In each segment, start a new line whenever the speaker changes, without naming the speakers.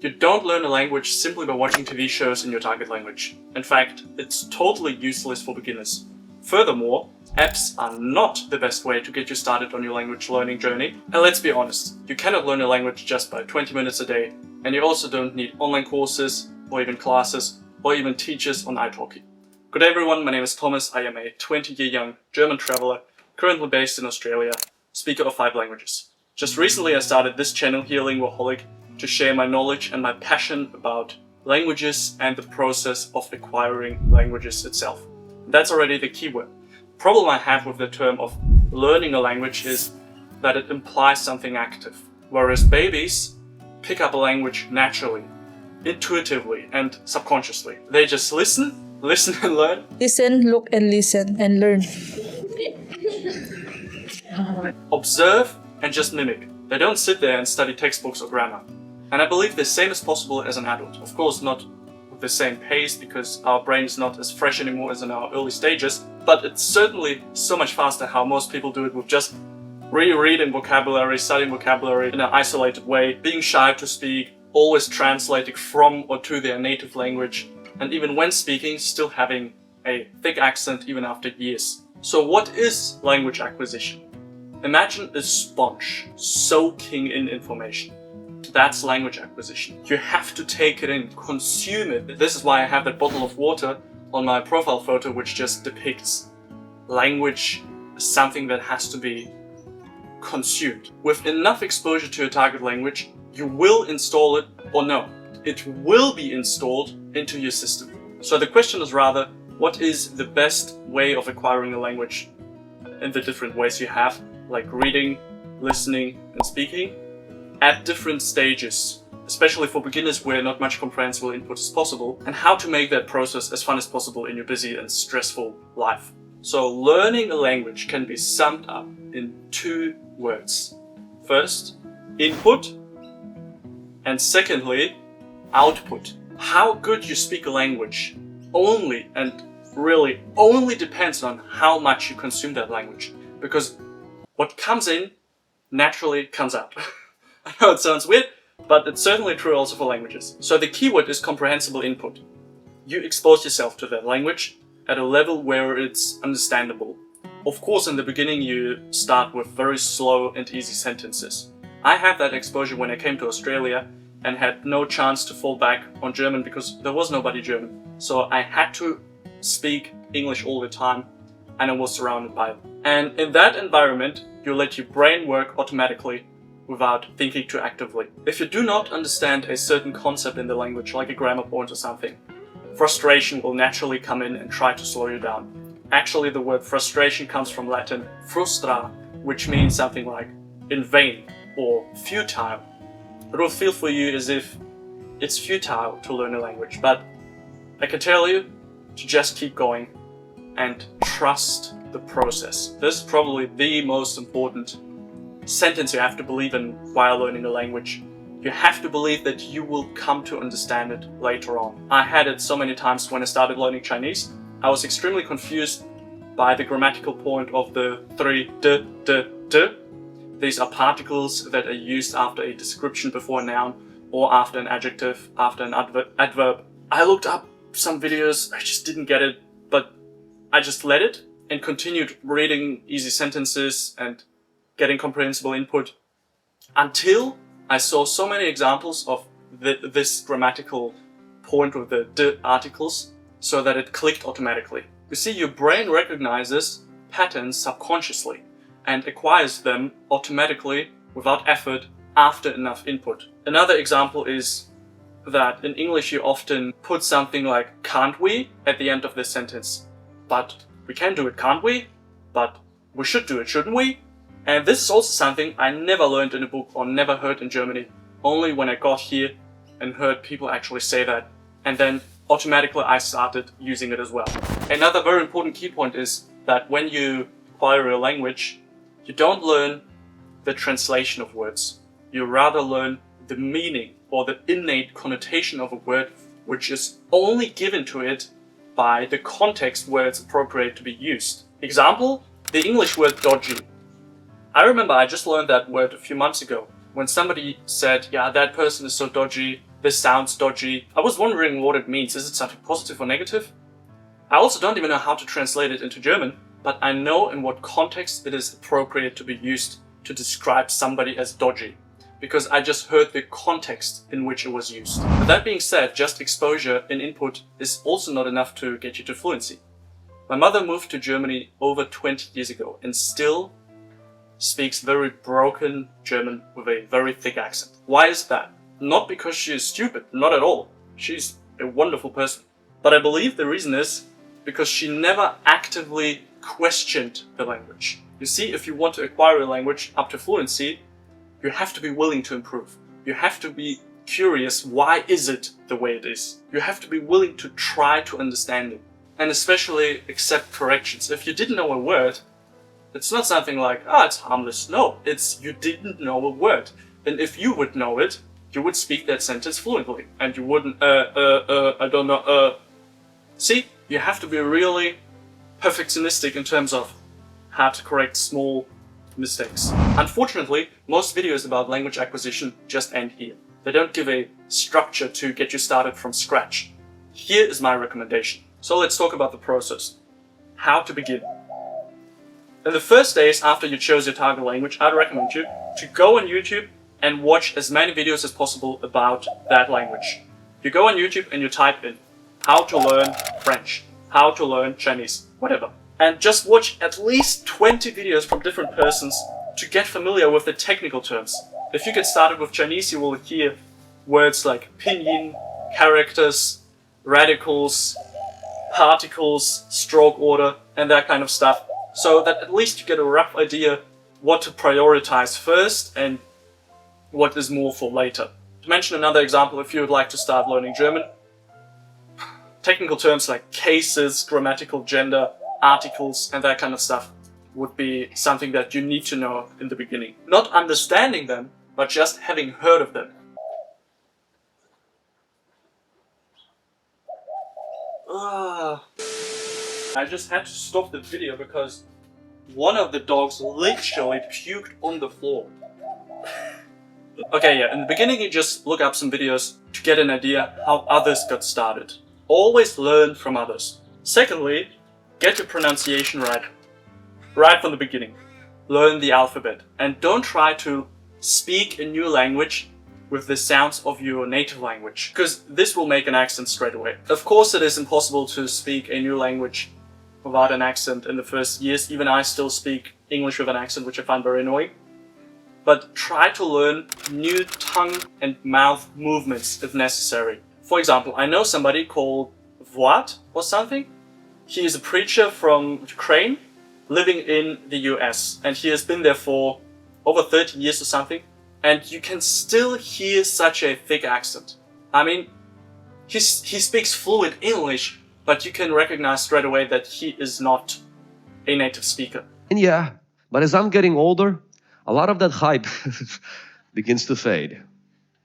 You don't learn a language simply by watching TV shows in your target language. In fact, it's totally useless for beginners. Furthermore, apps are not the best way to get you started on your language learning journey. And let's be honest, you cannot learn a language just by 20 minutes a day, and you also don't need online courses, or even classes, or even teachers on italki. Good day everyone, my name is Thomas. I am a 20-year young German traveler, currently based in Australia, speaker of 5 languages. Just recently I started this channel here, Linguaholic, to share my knowledge and my passion about languages and the process of acquiring languages itself. That's already the keyword. The problem I have with the term of learning a language is that it implies something active, whereas babies pick up a language naturally, intuitively and subconsciously. They just listen and learn.
Listen, look and listen and learn.
Observe and just mimic. They don't sit there and study textbooks or grammar. And I believe the same is possible as an adult. Of course, not with the same pace because our brain is not as fresh anymore as in our early stages, but it's certainly so much faster how most people do it with just rereading vocabulary, studying vocabulary in an isolated way, being shy to speak, always translating from or to their native language, and even when speaking, still having a thick accent even after years. So what is language acquisition? Imagine a sponge soaking in information. That's language acquisition. You have to take it in, consume it. This is why I have that bottle of water on my profile photo, which just depicts language as something that has to be consumed. With enough exposure to a target language, you will install it, or no, it will be installed into your system. So the question is rather, what is the best way of acquiring a language in the different ways you have, like reading, listening, and speaking, at different stages, especially for beginners where not much comprehensible input is possible, and how to make that process as fun as possible in your busy and stressful life. So learning a language can be summed up in 2 words. First, input, and secondly, output. How good you speak a language only and really only depends on how much you consume that language, because what comes in naturally comes out. I know it sounds weird, but it's certainly true also for languages. So the keyword is comprehensible input. You expose yourself to that language at a level where it's understandable. Of course, in the beginning you start with very slow and easy sentences. I had that exposure when I came to Australia and had no chance to fall back on German because there was nobody German. So I had to speak English all the time and I was surrounded by it. And in that environment, you let your brain work automatically without thinking too actively. If you do not understand a certain concept in the language, like a grammar point or something, frustration will naturally come in and try to slow you down. Actually, the word frustration comes from Latin frustra, which means something like in vain or futile. It will feel for you as if it's futile to learn a language, but I can tell you to just keep going and trust the process. This is probably the most important sentence you have to believe in while learning a language. You have to believe that you will come to understand it later on. I had it so many times when I started learning Chinese. I was extremely confused by the grammatical point of the 3 d. These are particles that are used after a description before a noun or after an adjective, after an adverb. I looked up some videos, I just didn't get it, but I just let it and continued reading easy sentences and getting comprehensible input until I saw so many examples of this grammatical point with the d articles so that it clicked automatically. You see, your brain recognizes patterns subconsciously and acquires them automatically without effort after enough input. Another example is that in English you often put something like can't we at the end of this sentence. But we can do it, can't we? But we should do it, shouldn't we? And this is also something I never learned in a book or never heard in Germany. Only when I got here and heard people actually say that. And then automatically I started using it as well. Another very important key point is that when you acquire a language, you don't learn the translation of words. You rather learn the meaning or the innate connotation of a word, which is only given to it by the context where it's appropriate to be used. Example, the English word dodgy. I remember I just learned that word a few months ago when somebody said, yeah, that person is so dodgy, this sounds dodgy. I was wondering what it means. Is it something positive or negative? I also don't even know how to translate it into German, but I know in what context it is appropriate to be used to describe somebody as dodgy, because I just heard the context in which it was used. But that being said, just exposure and input is also not enough to get you to fluency. My mother moved to Germany over 20 years ago and still speaks very broken German with a very thick accent. Why is that? Not because she is stupid, not at all. She's a wonderful person. But I believe the reason is because she never actively questioned the language. You see, if you want to acquire a language up to fluency, you have to be willing to improve. You have to be curious, why is it the way it is? You have to be willing to try to understand it. And especially accept corrections. If you didn't know a word, it's not something like, it's harmless. No, it's you didn't know a word. And if you would know it, you would speak that sentence fluently. And you wouldn't, I don't know, See, you have to be really perfectionistic in terms of how to correct small mistakes. Unfortunately, most videos about language acquisition just end here. They don't give a structure to get you started from scratch. Here is my recommendation. So let's talk about the process. How to begin. In the first days after you chose your target language, I'd recommend you to go on YouTube and watch as many videos as possible about that language. You go on YouTube and you type in how to learn French, how to learn Chinese, whatever. And just watch at least 20 videos from different persons to get familiar with the technical terms. If you get started with Chinese, you will hear words like pinyin, characters, radicals, particles, stroke order, and that kind of stuff, so that at least you get a rough idea what to prioritize first and what is more for later. To mention another example, if you would like to start learning German, technical terms like cases, grammatical gender, articles, and that kind of stuff would be something that you need to know in the beginning. Not understanding them, but just having heard of them. I just had to stop the video because one of the dogs literally puked on the floor. Okay, yeah, in the beginning you just look up some videos to get an idea how others got started. Always learn from others. Secondly, get your pronunciation right. Right from the beginning. Learn the alphabet. And don't try to speak a new language with the sounds of your native language, because this will make an accent straight away. Of course it is impossible to speak a new language without an accent in the first years. Even I still speak English with an accent, which I find very annoying. But try to learn new tongue and mouth movements if necessary. For example, I know somebody called Vlad or something. He is a preacher from Ukraine living in the US, and he has been there for over 30 years or something. And you can still hear such a thick accent. I mean, he speaks fluent English, but you can recognize straight away that he is not a native speaker.
And yeah, but as I'm getting older, a lot of that hype begins to fade.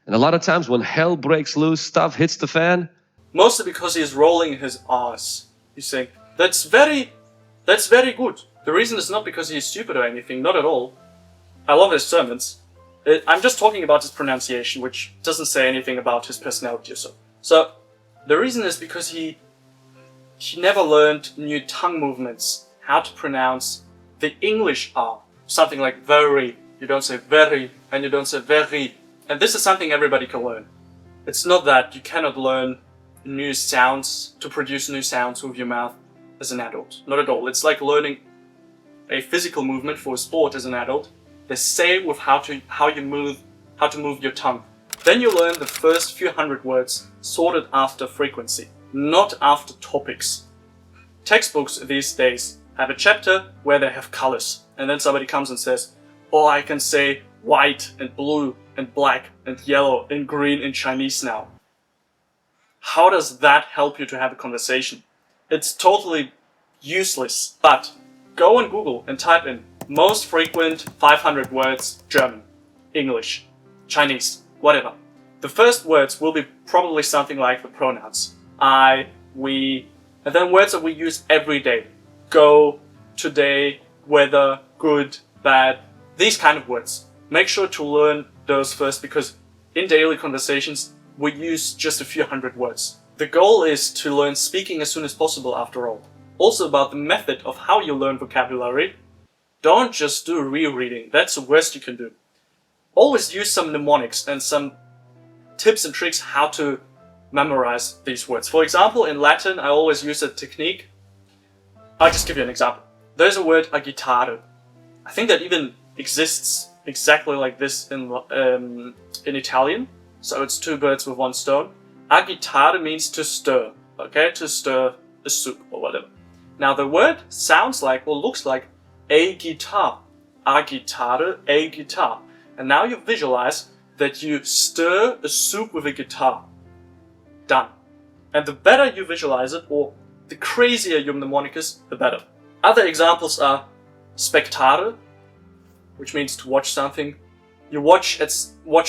And a lot of times when hell breaks loose, stuff hits the fan.
Mostly because he's rolling his R's. He's saying, that's very good. The reason is not because he's stupid or anything, not at all. I love his sermons. I'm just talking about his pronunciation, which doesn't say anything about his personality or so. So, the reason is because he never learned new tongue movements, how to pronounce the English R. Something like very, you don't say very, and you don't say very. And this is something everybody can learn. It's not that you cannot learn new sounds, to produce new sounds with your mouth as an adult. Not at all. It's like learning a physical movement for a sport as an adult. The same with how to move your tongue. Then you learn the first few hundred words sorted after frequency, not after topics. Textbooks these days have a chapter where they have colors, and then somebody comes and says, oh, I can say white and blue and black and yellow and green in Chinese now. How does that help you to have a conversation? It's totally useless, but go on Google and type in most frequent 500 words German, English, Chinese, whatever. The first words will be probably something like the pronouns. I, we, and then words that we use every day. Go, today, weather, good, bad, these kind of words. Make sure to learn those first, because in daily conversations we use just a few hundred words. The goal is to learn speaking as soon as possible after all. Also about the method of how you learn vocabulary, don't just do rereading, that's the worst you can do. Always use some mnemonics and some tips and tricks how to memorize these words. For example, in Latin, I always use a technique. I'll just give you an example. There's a word agitare. I think that even exists exactly like this in Italian. So it's two birds with one stone. Agitare means to stir, okay? To stir a soup or whatever. Now the word sounds like or looks like a guitar. Agitare, a guitar. And now you visualize that you stir a soup with a guitar. Done. And the better you visualize it, or the crazier your mnemonic is, the better. Other examples are spectare, which means to watch something. You watch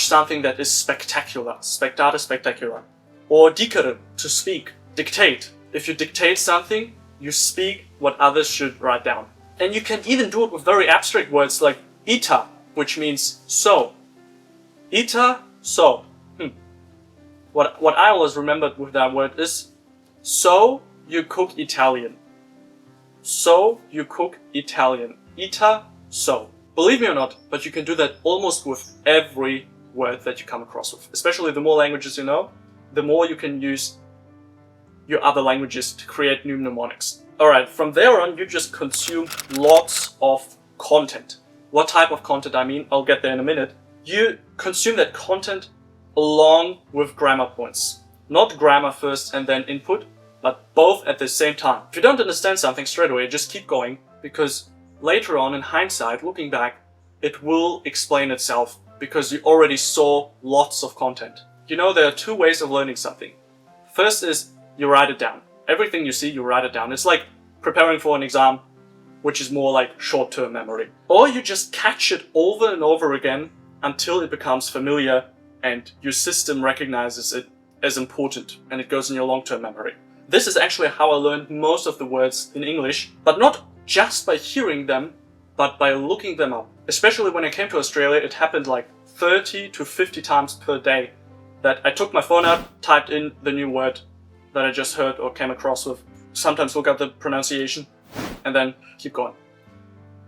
something that is spectacular. Spectare, spectacular. Or dicere, to speak. Dictate. If you dictate something, you speak what others should write down. And you can even do it with very abstract words like ita, which means so. Ita, so. What I always remembered with that word is, so you cook Italian. So you cook Italian. Ita, so. Believe me or not, but you can do that almost with every word that you come across with. Especially the more languages you know, the more you can use your other languages to create new mnemonics. Alright, from there on, you just consume lots of content. What type of content I mean, I'll get there in a minute. You consume that content along with grammar points. Not grammar first and then input, but both at the same time. If you don't understand something straight away, just keep going, because later on in hindsight, looking back, it will explain itself because you already saw lots of content. You know, there are two ways of learning something. First is you write it down. Everything you see, you write it down. It's like preparing for an exam, which is more like short-term memory. Or you just catch it over and over again until it becomes familiar and your system recognizes it as important and it goes in your long-term memory. This is actually how I learned most of the words in English, but not just by hearing them, but by looking them up. Especially when I came to Australia, it happened like 30 to 50 times per day that I took my phone out, typed in the new word that I just heard or came across with, sometimes look up the pronunciation, and then keep going.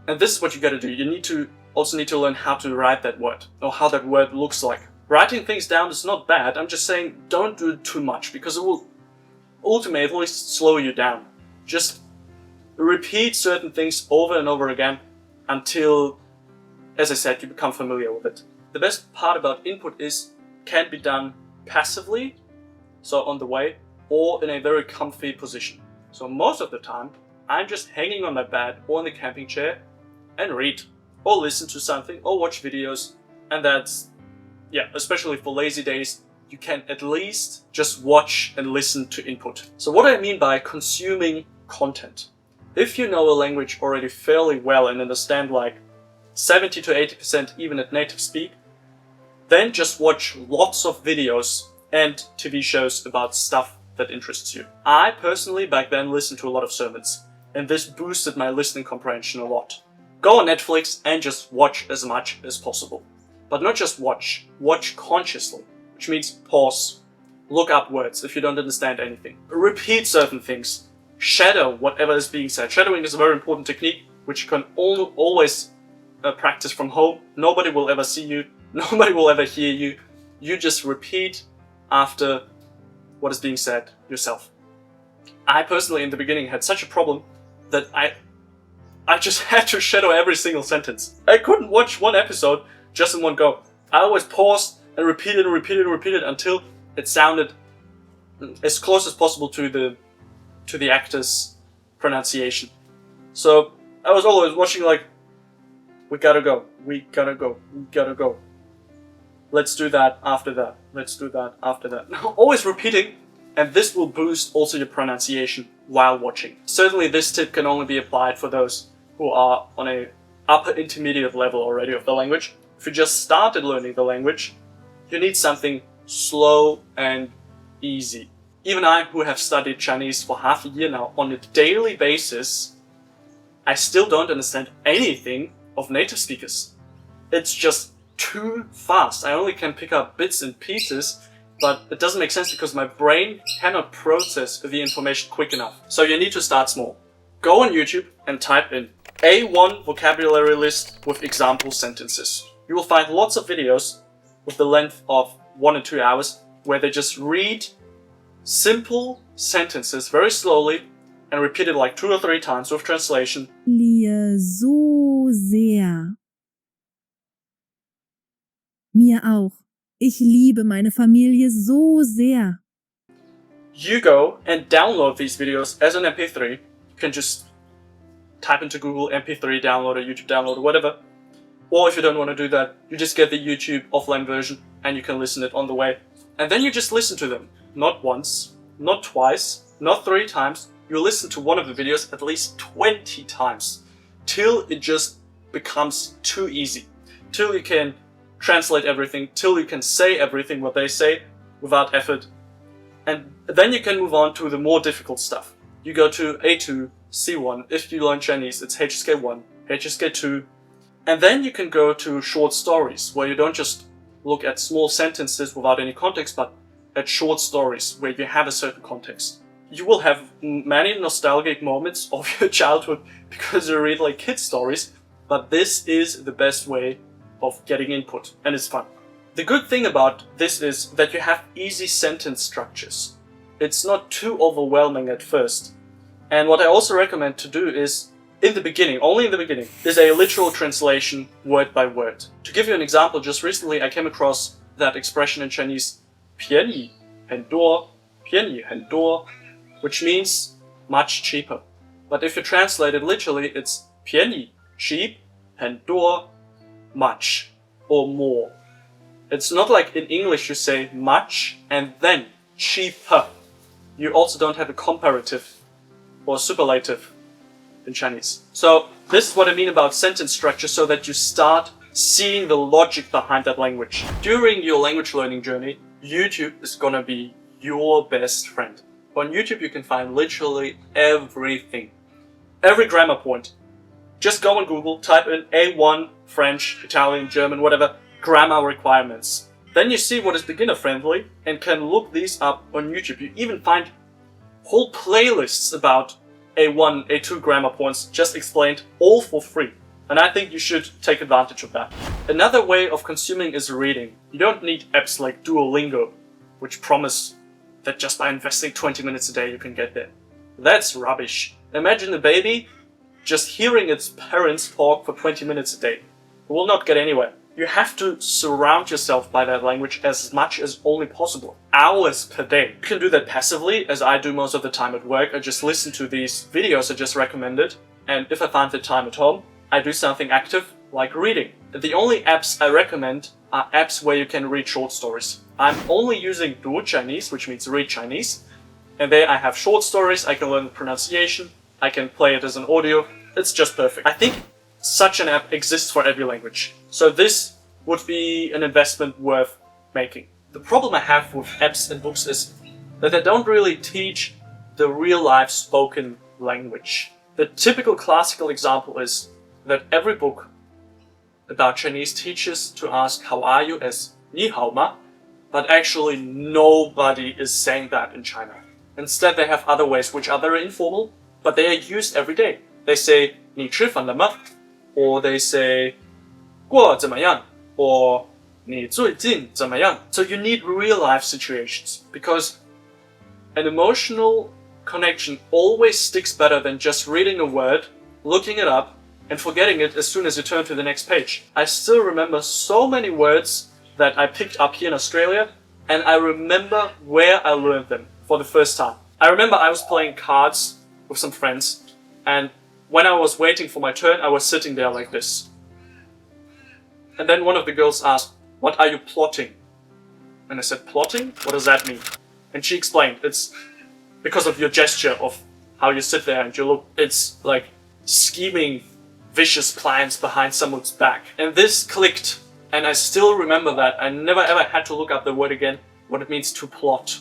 And this is what you gotta do. You also need to learn how to write that word, or how that word looks like. Writing things down is not bad, I'm just saying don't do it too much, because it will ultimately slow you down. Just repeat certain things over and over again until, as I said, you become familiar with it. The best part about input is it can be done passively, so on the way, or in a very comfy position. So most of the time, I'm just hanging on my bed or in the camping chair and read, or listen to something, or watch videos, and that's, yeah, especially for lazy days, you can at least just watch and listen to input. So what I mean by consuming content. If you know a language already fairly well and understand like 70 to 80% even at native speak, then just watch lots of videos and TV shows about stuff that interests you. I personally back then listened to a lot of sermons, and this boosted my listening comprehension a lot. Go on Netflix and just watch as much as possible. But not just watch consciously, which means pause, look up words if you don't understand anything, repeat certain things, shadow whatever is being said. Shadowing is a very important technique which you can always practice from home. Nobody will ever see you, nobody will ever hear you. You just repeat after what is being said yourself. I personally in the beginning had such a problem that I just had to shadow every single sentence. I couldn't watch one episode just in one go. I always paused and repeated and repeated and repeated until it sounded as close as possible to the actor's pronunciation. So I was always watching like, we gotta go, we gotta go, we gotta go. Let's do that after that. Let's do that after that. Always repeating, and this will boost also your pronunciation while watching. Certainly this tip can only be applied for those who are on a upper intermediate level already of the language. If you just started learning the language, you need something slow and easy. Even I, who have studied Chinese for half a year now, on a daily basis, I still don't understand anything of native speakers. It's just too fast. I only can pick up bits and pieces, but it doesn't make sense because my brain cannot process the information quick enough. So you need to start small. Go on YouTube and type in A1 vocabulary list with example sentences. You will find lots of videos with the length of 1 or 2 hours where they just read simple sentences very slowly and repeat it like 2 or 3 times with translation.
Familie so sehr. Mir auch. Ich liebe meine Familie so sehr.
You go and download these videos as an MP3. You can just type into Google MP3 downloader, YouTube downloader, whatever. Or if you don't want to do that, you just get the YouTube offline version and you can listen it on the way. And then you just listen to them. Not once, not twice, not 3 times. You listen to one of the videos at least 20 times till it just becomes too easy. Till you can translate everything, till you can say everything what they say without effort. And then you can move on to the more difficult stuff. You go to A2, C1. If you learn Chinese, it's HSK1, HSK2. And then you can go to short stories, where you don't just look at small sentences without any context, but at short stories where you have a certain context. You will have many nostalgic moments of your childhood because you read like kid stories, but this is the best way of getting input, and it's fun. The good thing about this is that you have easy sentence structures. It's not too overwhelming at first. And what I also recommend to do is, in the beginning, only in the beginning, is a literal translation word by word. To give you an example, just recently I came across that expression in Chinese, 便宜很多, 便宜很多, which means much cheaper. But if you translate it literally, it's 便宜, cheap, 很多, much, or more. It's not like in English you say much and then cheaper. You also don't have a comparative or superlative in Chinese. So this is what I mean about sentence structure, so that you start seeing the logic behind that language. During your language learning journey, YouTube is gonna be your best friend. On YouTube you can find literally everything. Every grammar point. Just go on Google, type in A1, French, Italian, German, whatever, grammar requirements. Then you see what is beginner friendly and can look these up on YouTube. You even find whole playlists about A1, A2 grammar points just explained, all for free. And I think you should take advantage of that. Another way of consuming is reading. You don't need apps like Duolingo, which promise that just by investing 20 minutes a day you can get there. That's rubbish. Imagine a baby just hearing its parents talk for 20 minutes a day. It will not get anywhere. You have to surround yourself by that language as much as only possible. Hours per day. You can do that passively, as I do most of the time at work. I just listen to these videos I just recommended, and if I find the time at home, I do something active, like reading. The only apps I recommend are apps where you can read short stories. I'm only using Du Chinese, which means read Chinese, and there I have short stories, I can learn the pronunciation, I can play it as an audio. It's just perfect. I think such an app exists for every language. So this would be an investment worth making. The problem I have with apps and books is that they don't really teach the real-life spoken language. The typical classical example is that every book about Chinese teaches to ask how are you as 你好吗, but actually nobody is saying that in China. Instead they have other ways which are very informal, but they are used every day. They say 你吃饭了吗? Or they say 过怎么样? Or 你最近怎么样? So you need real life situations, because an emotional connection always sticks better than just reading a word, looking it up, and forgetting it as soon as you turn to the next page. I still remember so many words that I picked up here in Australia, and I remember where I learned them for the first time. I remember I was playing cards with some friends, and when I was waiting for my turn, I was sitting there like this. And then one of the girls asked, "What are you plotting?" And I said, "Plotting? What does that mean?" And she explained, it's because of your gesture of how you sit there and you look, it's like scheming vicious plans behind someone's back. And this clicked, and I still remember that. I never ever had to look up the word again, what it means to plot.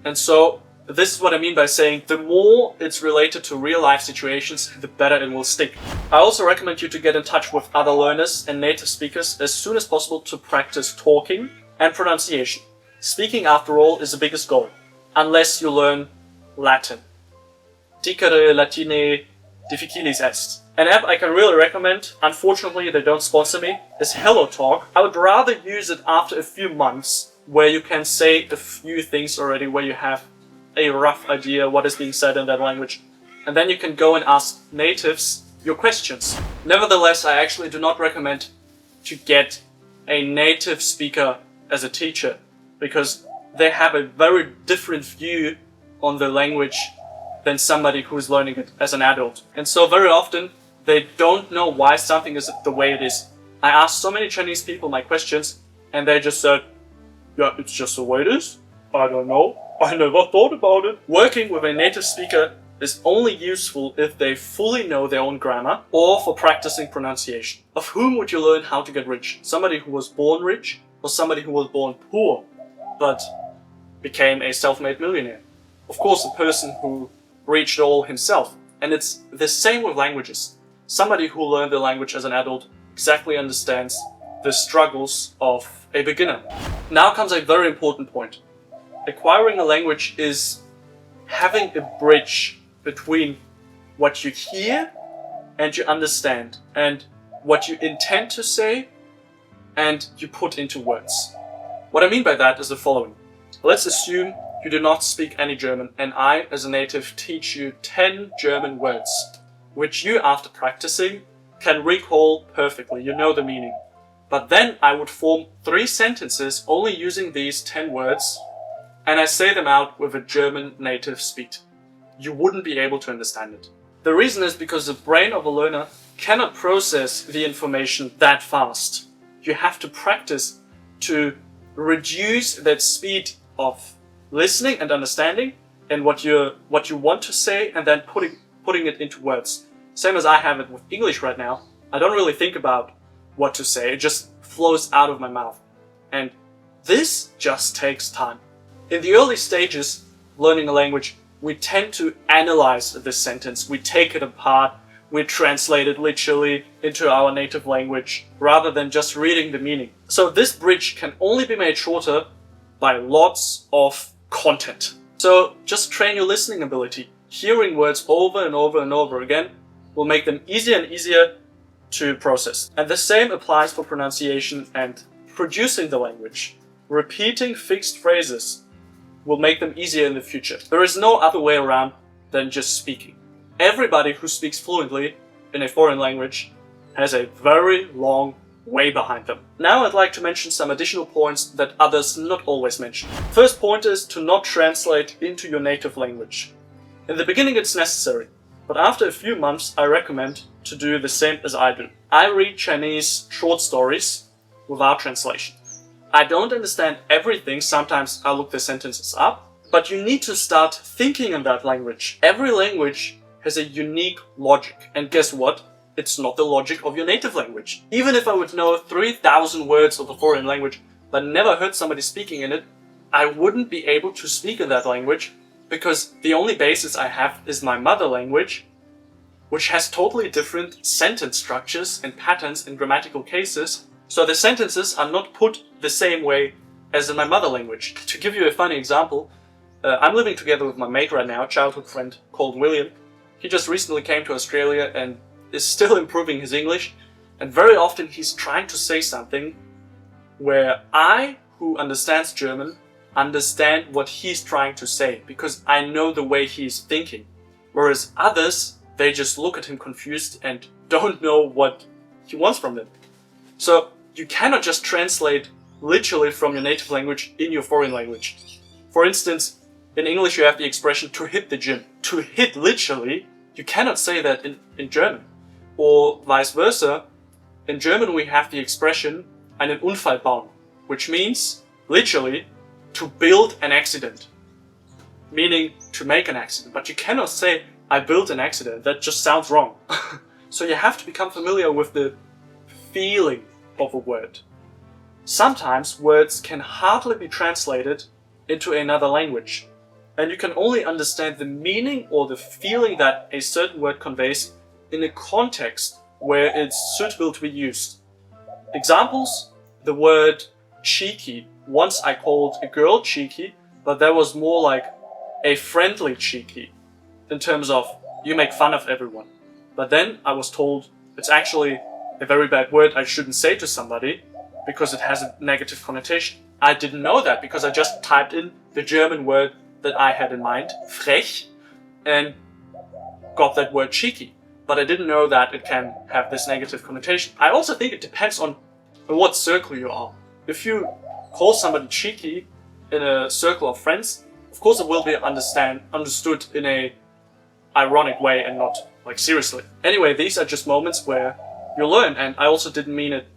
And so this is what I mean by saying the more it's related to real life situations, the better it will stick. I also recommend you to get in touch with other learners and native speakers as soon as possible to practice talking and pronunciation. Speaking, after all, is the biggest goal, unless you learn Latin. Dicere Latine difficilis est. An app I can really recommend, unfortunately they don't sponsor me, is HelloTalk. I would rather use it after a few months, where you can say a few things already, where you have a rough idea what is being said in that language. And then you can go and ask natives your questions. Nevertheless, I actually do not recommend to get a native speaker as a teacher, because they have a very different view on the language than somebody who is learning it as an adult. And so very often they don't know why something is the way it is. I asked so many Chinese people my questions and they just said, yeah, it's just the way it is. I don't know. I never thought about it. Working with a native speaker is only useful if they fully know their own grammar or for practicing pronunciation. Of whom would you learn how to get rich? Somebody who was born rich or somebody who was born poor but became a self-made millionaire? Of course, the person who reached it all himself. And it's the same with languages. Somebody who learned the language as an adult exactly understands the struggles of a beginner. Now comes a very important point. Acquiring a language is having a bridge between what you hear and you understand, and what you intend to say and you put into words. What I mean by that is the following. Let's assume you do not speak any German and I, as a native, teach you 10 German words, which you, after practicing, can recall perfectly. You know the meaning. But then I would form 3 sentences only using these 10 words, and I say them out with a German native speed. You wouldn't be able to understand it. The reason is because the brain of a learner cannot process the information that fast. You have to practice to reduce that speed of listening and understanding and what you want to say, and then putting it into words. Same as I have it with English right now. I don't really think about what to say. It just flows out of my mouth. And this just takes time. In the early stages, learning a language, we tend to analyze the sentence. We take it apart. We translate it literally into our native language rather than just reading the meaning. So this bridge can only be made shorter by lots of content. So just train your listening ability. Hearing words over and over and over again will make them easier and easier to process. And the same applies for pronunciation and producing the language. Repeating fixed phrases will make them easier in the future. There is no other way around than just speaking. Everybody who speaks fluently in a foreign language has a very long way behind them. Now I'd like to mention some additional points that others not always mention. First point is to not translate into your native language. In the beginning it's necessary, but after a few months I recommend to do the same as I do. I read Chinese short stories without translation. I don't understand everything, sometimes I look the sentences up, but you need to start thinking in that language. Every language has a unique logic, and guess what? It's not the logic of your native language. Even if I would know 3,000 words of a foreign language, but never heard somebody speaking in it, I wouldn't be able to speak in that language, because the only basis I have is my mother language, which has totally different sentence structures and patterns in grammatical cases, so the sentences are not put the same way as in my mother language. To give you a funny example, I'm living together with my mate right now, a childhood friend called William. He just recently came to Australia and is still improving his English, and very often he's trying to say something where I, who understands German, understand what he's trying to say, because I know the way he's thinking. Whereas others, they just look at him confused and don't know what he wants from them. So you cannot just translate literally from your native language in your foreign language. For instance, in English you have the expression to hit the gym. To hit literally, you cannot say that in German. Or vice versa, in German we have the expression einen Unfall bauen, which means literally to build an accident, meaning to make an accident. But you cannot say I built an accident, that just sounds wrong. So you have to become familiar with the feeling of a word. Sometimes words can hardly be translated into another language, and you can only understand the meaning or the feeling that a certain word conveys in a context where it's suitable to be used. Examples: the word cheeky once I called a girl cheeky, but that was more like a friendly cheeky in terms of you make fun of everyone. But then I was told it's actually a very bad word I shouldn't say to somebody because it has a negative connotation. I didn't know that because I just typed in the German word that I had in mind, frech, and got that word cheeky. But I didn't know that it can have this negative connotation. I also think it depends on in what circle you are. If you call somebody cheeky in a circle of friends, of course it will be understood in a ironic way and not like seriously. Anyway, these are just moments where you learn, and I also didn't mean it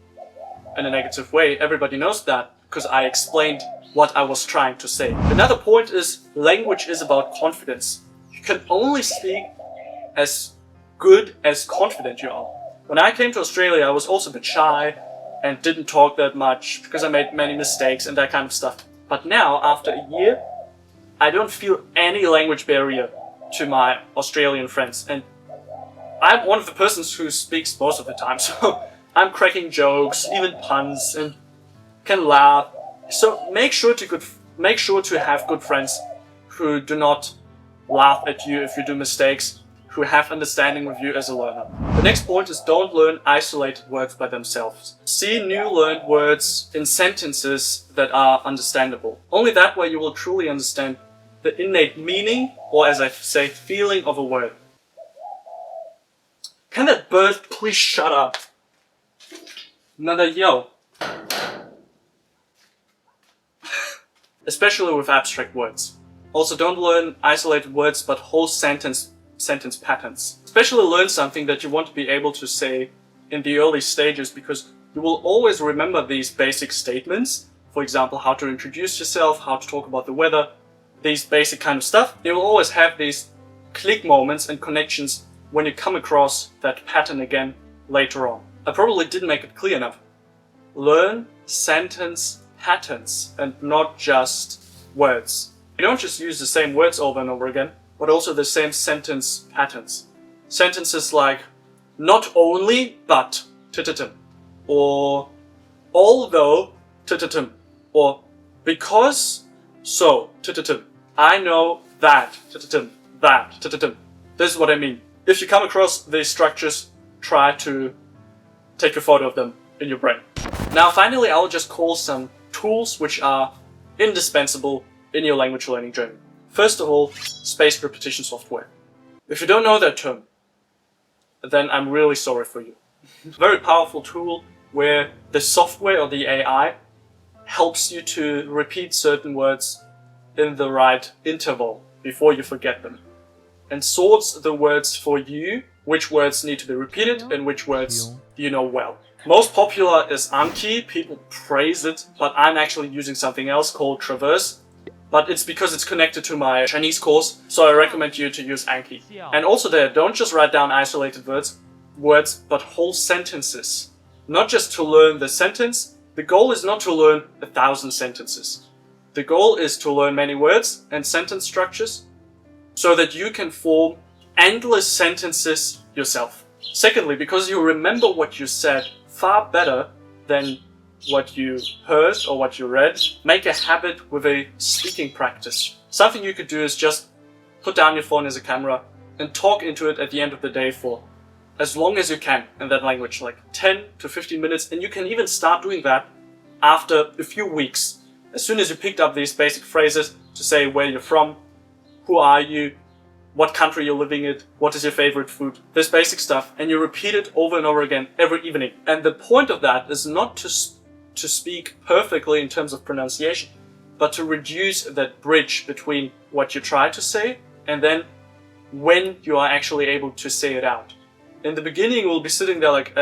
in a negative way. Everybody knows that because I explained what I was trying to say. Another point is language is about confidence. You can only speak as good as confident you are. When I came to Australia, I was also a bit shy and didn't talk that much because I made many mistakes and that kind of stuff. But now, after a year, I don't feel any language barrier to my Australian friends. And I'm one of the persons who speaks most of the time, so I'm cracking jokes, even puns, and can laugh. So make sure to have good friends who do not laugh at you if you do mistakes, who have understanding with you as a learner. The next point is don't learn isolated words by themselves. See new learned words in sentences that are understandable. Only that way you will truly understand the innate meaning, or as I say, feeling of a word. Can that bird please shut up? Another yo. Especially with abstract words. Also, don't learn isolated words but whole sentence patterns. Especially learn something that you want to be able to say in the early stages, because you will always remember these basic statements. For example, how to introduce yourself, how to talk about the weather, these basic kind of stuff. You will always have these click moments and connections when you come across that pattern again later on. I probably didn't make it clear enough. Learn sentence patterns and not just words. You don't just use the same words over and over again, but also the same sentence patterns. Sentences like not only but or although or because so I know that This is what I mean. If you come across these structures, try to take a photo of them in your brain. Now finally, I'll just call some tools which are indispensable in your language learning journey. First of all, spaced repetition software. If you don't know that term, then I'm really sorry for you. Very powerful tool where the software or the AI helps you to repeat certain words in the right interval before you forget them, and sorts the words for you, which words need to be repeated and which words you know well. Most popular is Anki, people praise it, but I'm actually using something else called Traverse. But it's because it's connected to my Chinese course, so I recommend you to use Anki. And also there, don't just write down isolated words, but whole sentences. Not just to learn the sentence. The goal is not to learn 1,000 sentences. The goal is to learn many words and sentence structures so that you can form endless sentences yourself. Secondly, because you remember what you said far better than what you heard or what you read, make a habit with a speaking practice. Something you could do is just put down your phone as a camera and talk into it at the end of the day for as long as you can in that language, like 10 to 15 minutes. And you can even start doing that after a few weeks. As soon as you picked up these basic phrases to say where you're from, who are you, what country you're living in, what is your favorite food, this basic stuff, and you repeat it over and over again every evening. And the point of that is not to speak perfectly in terms of pronunciation, but to reduce that bridge between what you try to say and then when you are actually able to say it out. In the beginning, we'll be sitting there like,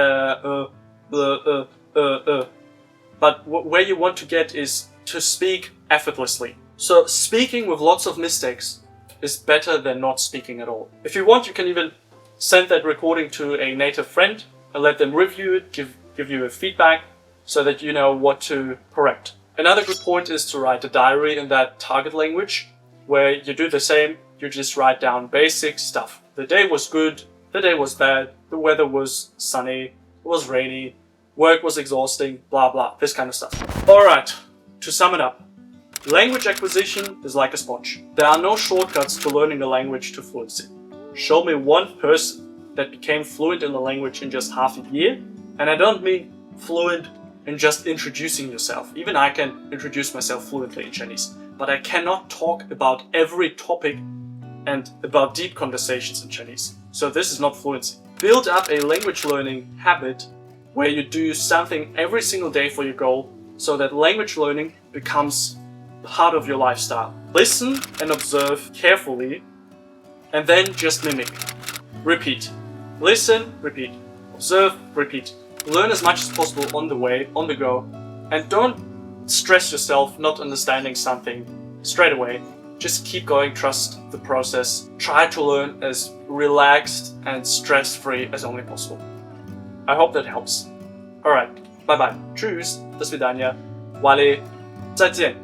but where you want to get is to speak effortlessly. So speaking with lots of mistakes is better than not speaking at all. If you want, you can even send that recording to a native friend and let them review it, give you a feedback so that you know what to correct. Another good point is to write a diary in that target language where you do the same, you just write down basic stuff. The day was good, the day was bad, the weather was sunny, it was rainy, work was exhausting, blah blah, this kind of stuff. Alright, To sum it up, language acquisition is like a sponge. There are no shortcuts to learning a language to fluency. Show me one person that became fluent in the language in just half a year, and I don't mean fluent in just introducing yourself. Even I can introduce myself fluently in Chinese, but I cannot talk about every topic and about deep conversations in Chinese. So this is not fluency. Build up a language learning habit where you do something every single day for your goal, so that language learning becomes part of your lifestyle. Listen and observe carefully, and then just mimic. Repeat. Listen, repeat. Observe, repeat. Learn as much as possible on the way, on the go, and don't stress yourself not understanding something straight away. Just keep going, trust the process. Try to learn as relaxed and stress-free as only possible. I hope that helps. Alright, bye bye. Tschüss, до свидания. Wale, 再见.